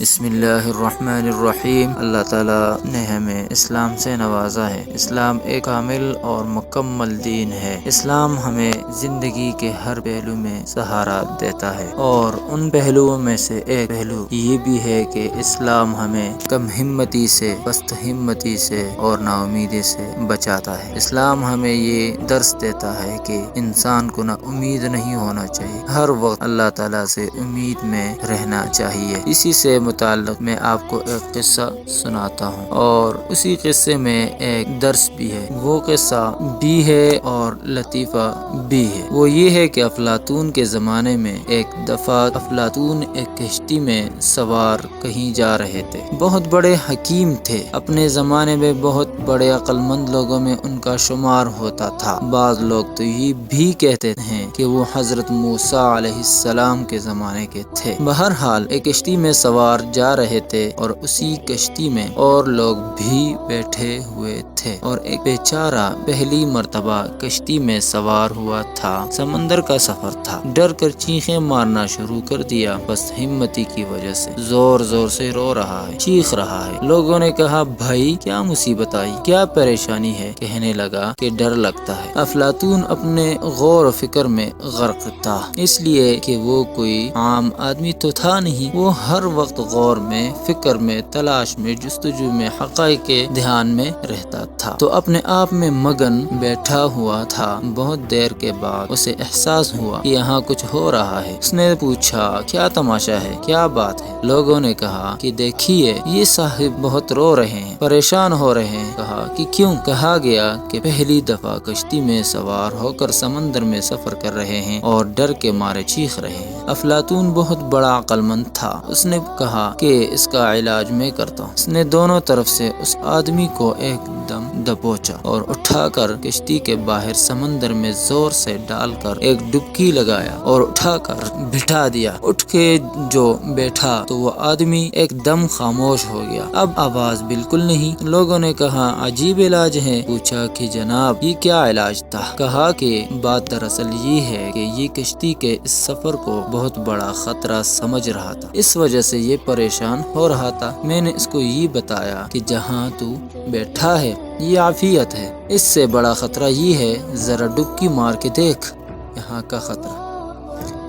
بسم اللہ الرحمن الرحیم۔ اللہ تعالیٰ نے ہمیں اسلام سے نوازا ہے۔ اسلام ایک کامل اور مکمل دین ہے۔ اسلام ہمیں زندگی کے ہر پہلو میں سہارا دیتا ہے، اور ان پہلوؤں میں سے ایک پہلو یہ بھی ہے کہ اسلام ہمیں کم ہمتی سے، پست ہمتی سے اور نا امیدی سے بچاتا ہے۔ اسلام ہمیں یہ درس دیتا ہے کہ انسان کو نا امید نہیں ہونا چاہیے، ہر وقت اللہ تعالیٰ سے امید میں رہنا چاہیے۔ اسی سے متعلق میں آپ کو ایک قصہ سناتا ہوں، اور اسی قصے میں ایک درس بھی ہے۔ وہ قصہ بھی ہے اور لطیفہ بھی ہے۔ وہ یہ ہے کہ افلاطون کے زمانے میں ایک دفعہ افلاطون ایک کشتی میں سوار کہیں جا رہے تھے۔ بہت بڑے حکیم تھے، اپنے زمانے میں بہت بڑے عقل مند لوگوں میں ان کا شمار ہوتا تھا۔ بعض لوگ تو یہ بھی کہتے ہیں کہ وہ حضرت موسیٰ علیہ السلام کے زمانے کے تھے۔ بہرحال ایک کشتی میں سوار جا رہے تھے، اور اسی کشتی میں اور لوگ بھی بیٹھے ہوئے تھے، اور ایک بیچارہ پہلی مرتبہ کشتی میں سوار ہوا تھا۔ سمندر کا سفر تھا، ڈر کر چیخیں مارنا شروع کر دیا، بس ہمتی کی وجہ سے زور زور سے رو رہا ہے، چیخ رہا ہے۔ لوگوں نے کہا، بھائی کیا مصیبت آئی، کیا پریشانی ہے؟ کہنے لگا کہ ڈر لگتا ہے۔ افلاطون اپنے غور و فکر میں غرق تھا، اس لیے کہ وہ کوئی عام آدمی تو تھا نہیں۔ وہ ہر وقت غور میں، فکر میں، تلاش میں، جستجو میں، حقائق کے دھیان میں رہتا تھا، تو اپنے آپ میں مگن بیٹھا ہوا تھا۔ بہت دیر کے بعد اسے احساس ہوا کہ یہاں کچھ ہو رہا ہے۔ اس نے پوچھا، کیا تماشا ہے، کیا بات ہے؟ لوگوں نے کہا کہ دیکھیے، یہ صاحب بہت رو رہے ہیں، پریشان ہو رہے ہیں۔ کہا کہ کیوں؟ کہا گیا کہ پہلی دفعہ کشتی میں سوار ہو کر سمندر میں سفر کر رہے ہیں اور ڈر کے مارے چیخ رہے ہیں۔ افلاطون بہت بڑا عقل مند تھا، اس نے کہا کہ اس کا علاج میں کرتا ہوں۔ اس نے دونوں طرف سے اس آدمی کو ایک دم دبوچا اور اٹھا کر کشتی کے باہر سمندر میں زور سے ڈال کر ایک ڈبکی لگایا اور اٹھا کر بٹھا دیا۔ اٹھ کے جو بیٹھا تو وہ آدمی ایک دم خاموش ہو گیا، اب آواز بالکل نہیں۔ لوگوں نے کہا، عجیب علاج ہے۔ پوچھا کہ جناب یہ کیا علاج تھا؟ کہا کہ بات دراصل یہ ہے کہ یہ کشتی کے اس سفر کو بہت بڑا خطرہ سمجھ رہا تھا، اس وجہ سے یہ پریشان ہو رہا تھا۔ میں نے اس کو یہ بتایا کہ جہاں تو بیٹھا ہے یہ عافیت ہے، اس سے بڑا خطرہ یہ ہے، ذرا ڈبکی مار کے دیکھ یہاں کا خطرہ۔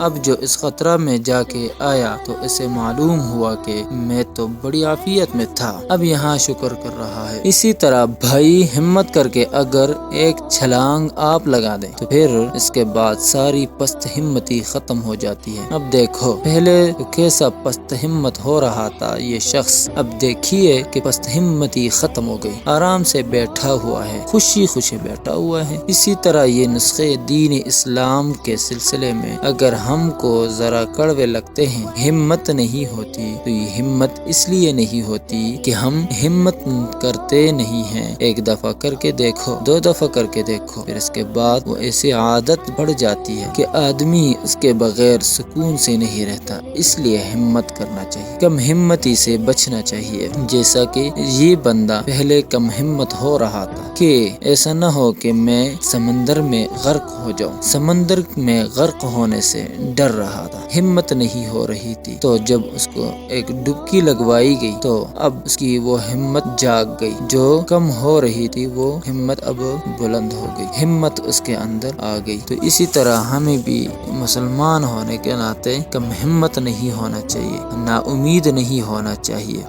اب جو اس خطرہ میں جا کے آیا تو اسے معلوم ہوا کہ میں تو بڑی عافیت میں تھا، اب یہاں شکر کر رہا ہے۔ اسی طرح بھائی ہمت کر کے اگر ایک چھلانگ آپ لگا دیں تو پھر اس کے بعد ساری پست ہمتی ختم ہو جاتی ہے۔ اب دیکھو پہلے تو کیسا پست ہمت ہو رہا تھا یہ شخص، اب دیکھیے کہ پست ہمتی ختم ہو گئی، آرام سے بیٹھا ہوا ہے، خوشی خوشی بیٹھا ہوا ہے۔ اسی طرح یہ نسخے دین اسلام کے سلسلے میں اگر ہم کو ذرا کڑوے لگتے ہیں، ہمت نہیں ہوتی، تو یہ ہمت اس لیے نہیں ہوتی کہ ہم ہمت کرتے نہیں ہیں۔ ایک دفعہ کر کے دیکھو، دو دفعہ کر کے دیکھو، پھر اس کے بعد وہ ایسی عادت بڑھ جاتی ہے کہ آدمی اس کے بغیر سکون سے نہیں رہتا۔ اس لیے ہمت کرنا چاہیے، کم ہمتی سے بچنا چاہیے، جیسا کہ یہ بندہ پہلے کم ہمت ہو رہا تھا کہ ایسا نہ ہو کہ میں سمندر میں غرق ہو جاؤں۔ سمندر میں غرق ہونے سے ڈر رہا تھا، ہمت نہیں ہو رہی تھی، تو جب اس کو ایک ڈبکی لگوائی گئی تو اب اس کی وہ ہمت جاگ گئی، جو کم ہو رہی تھی وہ ہمت اب بلند ہو گئی، ہمت اس کے اندر آ گئی۔ تو اسی طرح ہمیں بھی مسلمان ہونے کے ناطے کم ہمت نہیں ہونا چاہیے، نا امید نہیں ہونا چاہیے۔